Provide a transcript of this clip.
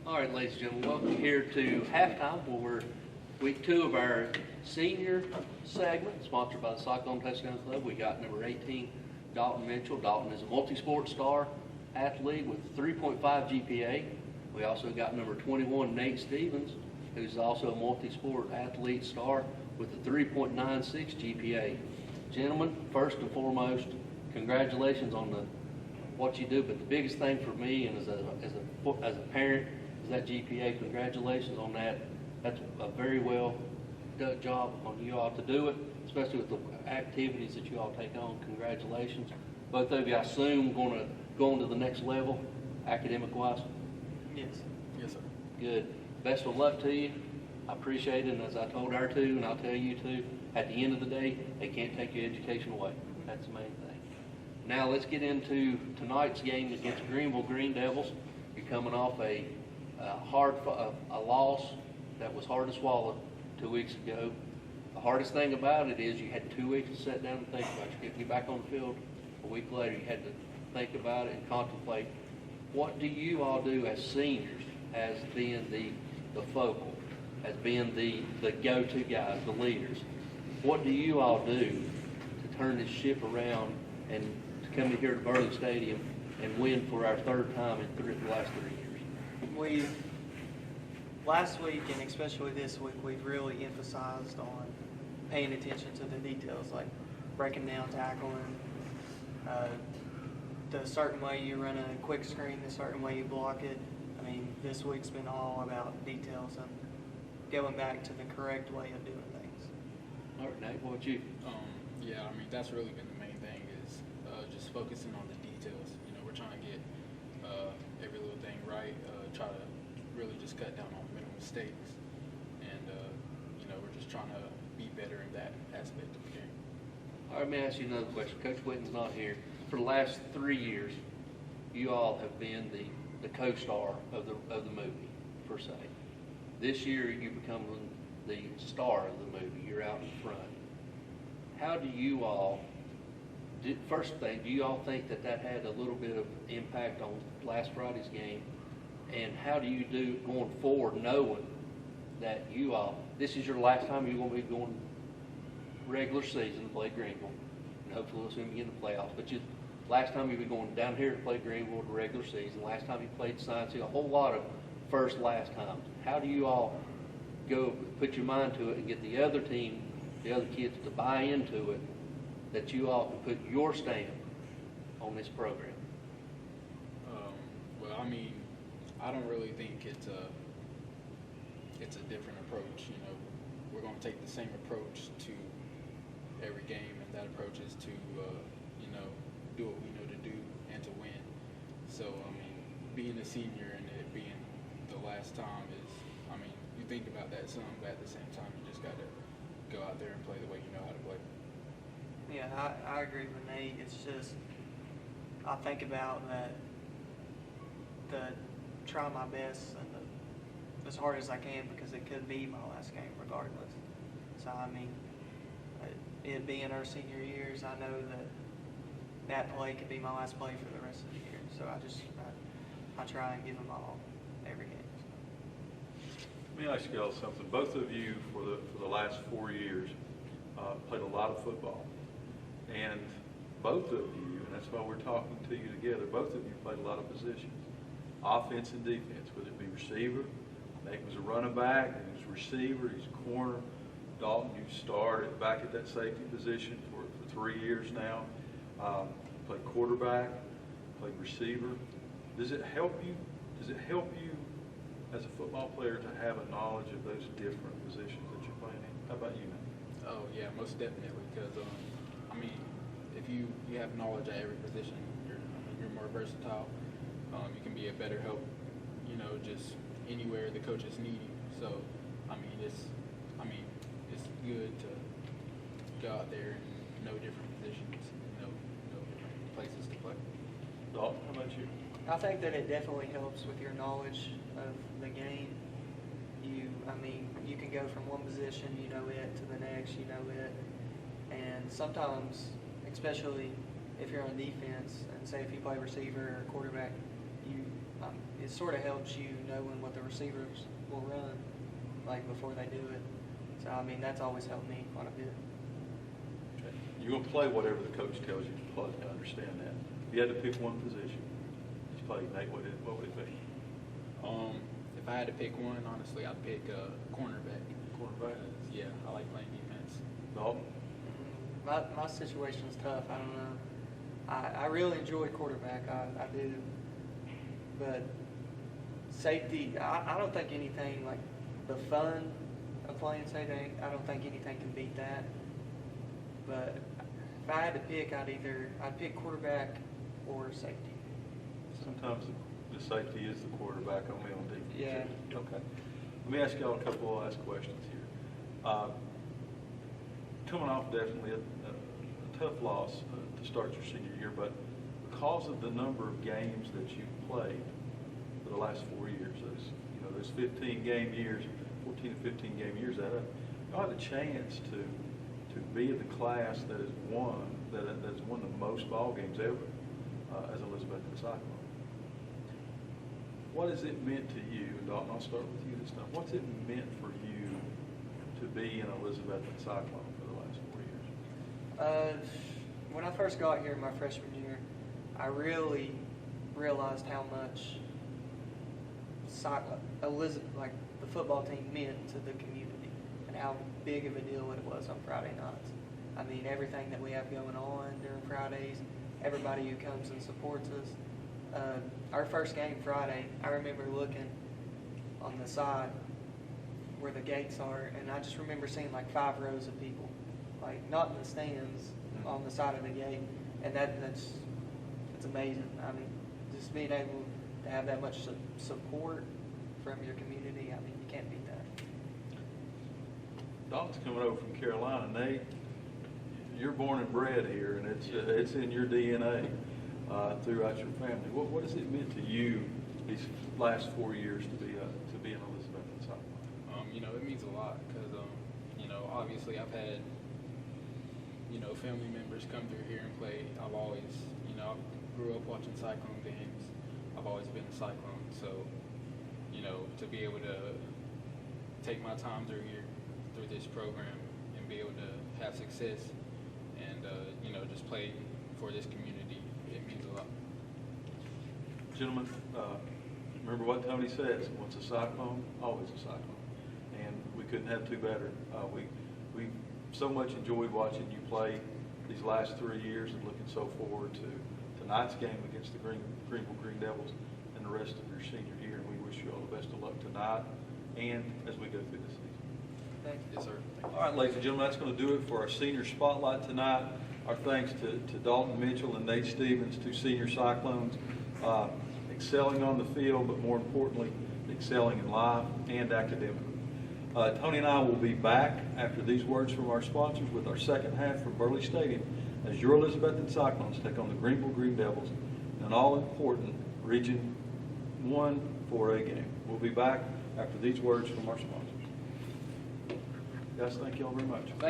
All right, ladies and gentlemen, welcome here to halftime, where we're week 2 of our senior segment, sponsored by the Cyclone Touchdown Club. We got number 18, Dalton Mitchell. Dalton is a multi-sport star athlete with a 3.5 GPA. We also got number 21, Nate Stepens, who's also a multi-sport athlete star with a 3.96 GPA. Gentlemen, first and foremost, congratulations on what you do, but the biggest thing for me and as a parent is that GPA. Congratulations on that. That's a very well done job on you all to do it, especially with the activities that you all take on. Congratulations. Both of you, I assume, going to go on to the next level, academic-wise? Yes. Yes, sir. Good. Best of luck to you. I appreciate it, and as I told her to, and I'll tell you too, at the end of the day, they can't take your education away. That's the main thing. Now let's get into tonight's game against Greenville Green Devils. You're coming off a loss that was hard to swallow 2 weeks ago. The hardest thing about it is you had 2 weeks to sit down and think about it. Getting you back on the field a week later, you had to think about it and contemplate. What do you all do as seniors as being the focal, as being the go-to guys, the leaders? What do you all do to turn this ship around and to come here to Burley Stadium and win for our third time in the last 3 years? Last week and especially this week, we've really emphasized on paying attention to the details, like breaking down tackling, the certain way you run a quick screen, the certain way you block it. I mean, this week's been all about details and going back to the correct way of doing things. All right, Nate, what about you? Yeah, I mean, that's really been the main thing is just focusing on the details. You know, we're trying to get every little thing right, try to really just cut down on minimal mistakes. And, you know, we're just trying to be better in that aspect of the game. All right, let me ask you another question. Coach Whitten's not here. For the last 3 years, you all have been the co-star of the movie, per se. This year, you become the star of the movie. You're out in front. How do you all, first thing, do you all think that had a little bit of impact on last Friday's game? And how do you do going forward, knowing that you all, this is your last time you're going to be going regular season to play Greenville, and hopefully we'll soon be in the playoffs, but last time you'll be going down here to play Greenville the regular season, last time you played Science Hill, a whole lot of last times. How do you all go put your mind to it and get the other team, the other kids to buy into it, that you all can put your stamp on this program? Well, I mean, I don't really think it's a different approach. You know, we're going to take the same approach to every game, and that approach is to, you know, do what we know to do and to win. So, I mean, being a senior and it being the last time is, I mean, you think about that some, but at the same time, you just got to go out there and play the way you know how to play. Yeah, I agree with Nate. It's just, I think about that, try my best and as hard as I can, because it could be my last game regardless. So, I mean, it being our senior years, I know that play could be my last play for the rest of the year. So I try and give them all every game. Let me ask you all something. Both of you, for the last 4 years, played a lot of football, and both of you, and that's why we're talking to you together, both of you played a lot of positions, offense and defense, whether it be receiver. Nate was a running back, and he was a receiver, he's a corner. Dalton, you started back at that safety position for 3 years now. Played quarterback, played receiver. Does it help you? Does it help you as a football player to have a knowledge of those different positions that you're playing in? How about you, Nate? Oh yeah, most definitely. Because I mean, if you have knowledge at every position, you're more versatile. You can be a better help. You know, just anywhere the coaches need you. So, I mean, it's good to go out there and know different positions, know different places to play. Dalton, how about you? I think that it definitely helps with your knowledge of the game. You can go from one position, you know it, to the next, you know it. And sometimes, especially if you're on defense, and say if you play receiver or quarterback, it sort of helps you knowing what the receivers will run, like before they do it. So I mean, that's always helped me quite a bit. Okay. You're going to play whatever the coach tells you to play. I understand that. If you had to pick one position to play, Nate, what would it be? If I had to pick one, honestly, I'd pick cornerback. Cornerback? Yeah, I like playing defense. Dalton? My situation's tough. I don't know. I really enjoy quarterback. I do. But safety, I don't think anything like the fun of playing safety, I don't think anything can beat that. But if I had to pick, I'd pick quarterback or safety. Sometimes the safety is the quarterback only on defense. Yeah. Okay. Let me ask y'all a couple of last questions here. Coming off definitely a tough loss to start your senior year, but because of the number of games that you've played for the last 4 years, those 15 game years, 14 to 15 game years, y'all had a chance to be in the class that has won the most ball games ever as Elizabethton Cyclone. What has it meant to you, Dalton? I'll start with you this time. What's it meant for you to be in Elizabethton Cyclone for the last 4 years? When I first got here my freshman year, I really realized how much like the football team meant to the community and how big of a deal it was on Friday nights. I mean, everything that we have going on during Fridays, everybody who comes and supports us. Our first game Friday, I remember looking on the side where the gates are, and I just remember seeing like 5 rows of people, like not in the stands, on the side of the gate, and that's amazing. I mean, just being able to have that much support from your community, I mean, you can't beat that. Dalton's coming over from Carolina. Nate, you're born and bred here, and it's in your DNA throughout your family. What has it meant to you these last 4 years to be an Elizabethton Cyclone? It means a lot because, obviously I've had, family members come through here and play. I've always, I grew up watching Cyclone games. I've always been a Cyclone. So, to be able to take my time through here, through this program, and be able to have success and, just play for this community, it means a lot. Gentlemen, remember what Tony says, once a Cyclone, always a Cyclone. And we couldn't have two better. We so much enjoyed watching you play these last 3 years and looking so forward to tonight's game against the Greenville Green Devils and the rest of your senior year. And we wish you all the best of luck tonight and as we go through the season. Thank you. Yes, sir. All right, ladies and gentlemen, that's going to do it for our senior spotlight tonight. Our thanks to Dalton Mitchell and Nate Stepens, two senior Cyclones, excelling on the field, but more importantly, excelling in life and academically. Tony and I will be back after these words from our sponsors with our second half from Burley Stadium as your Elizabethton Cyclones take on the Greenville Green Devils in an all-important Region 1 4A game. We'll be back after these words from our sponsors. Guys, thank you all very much. Thank you.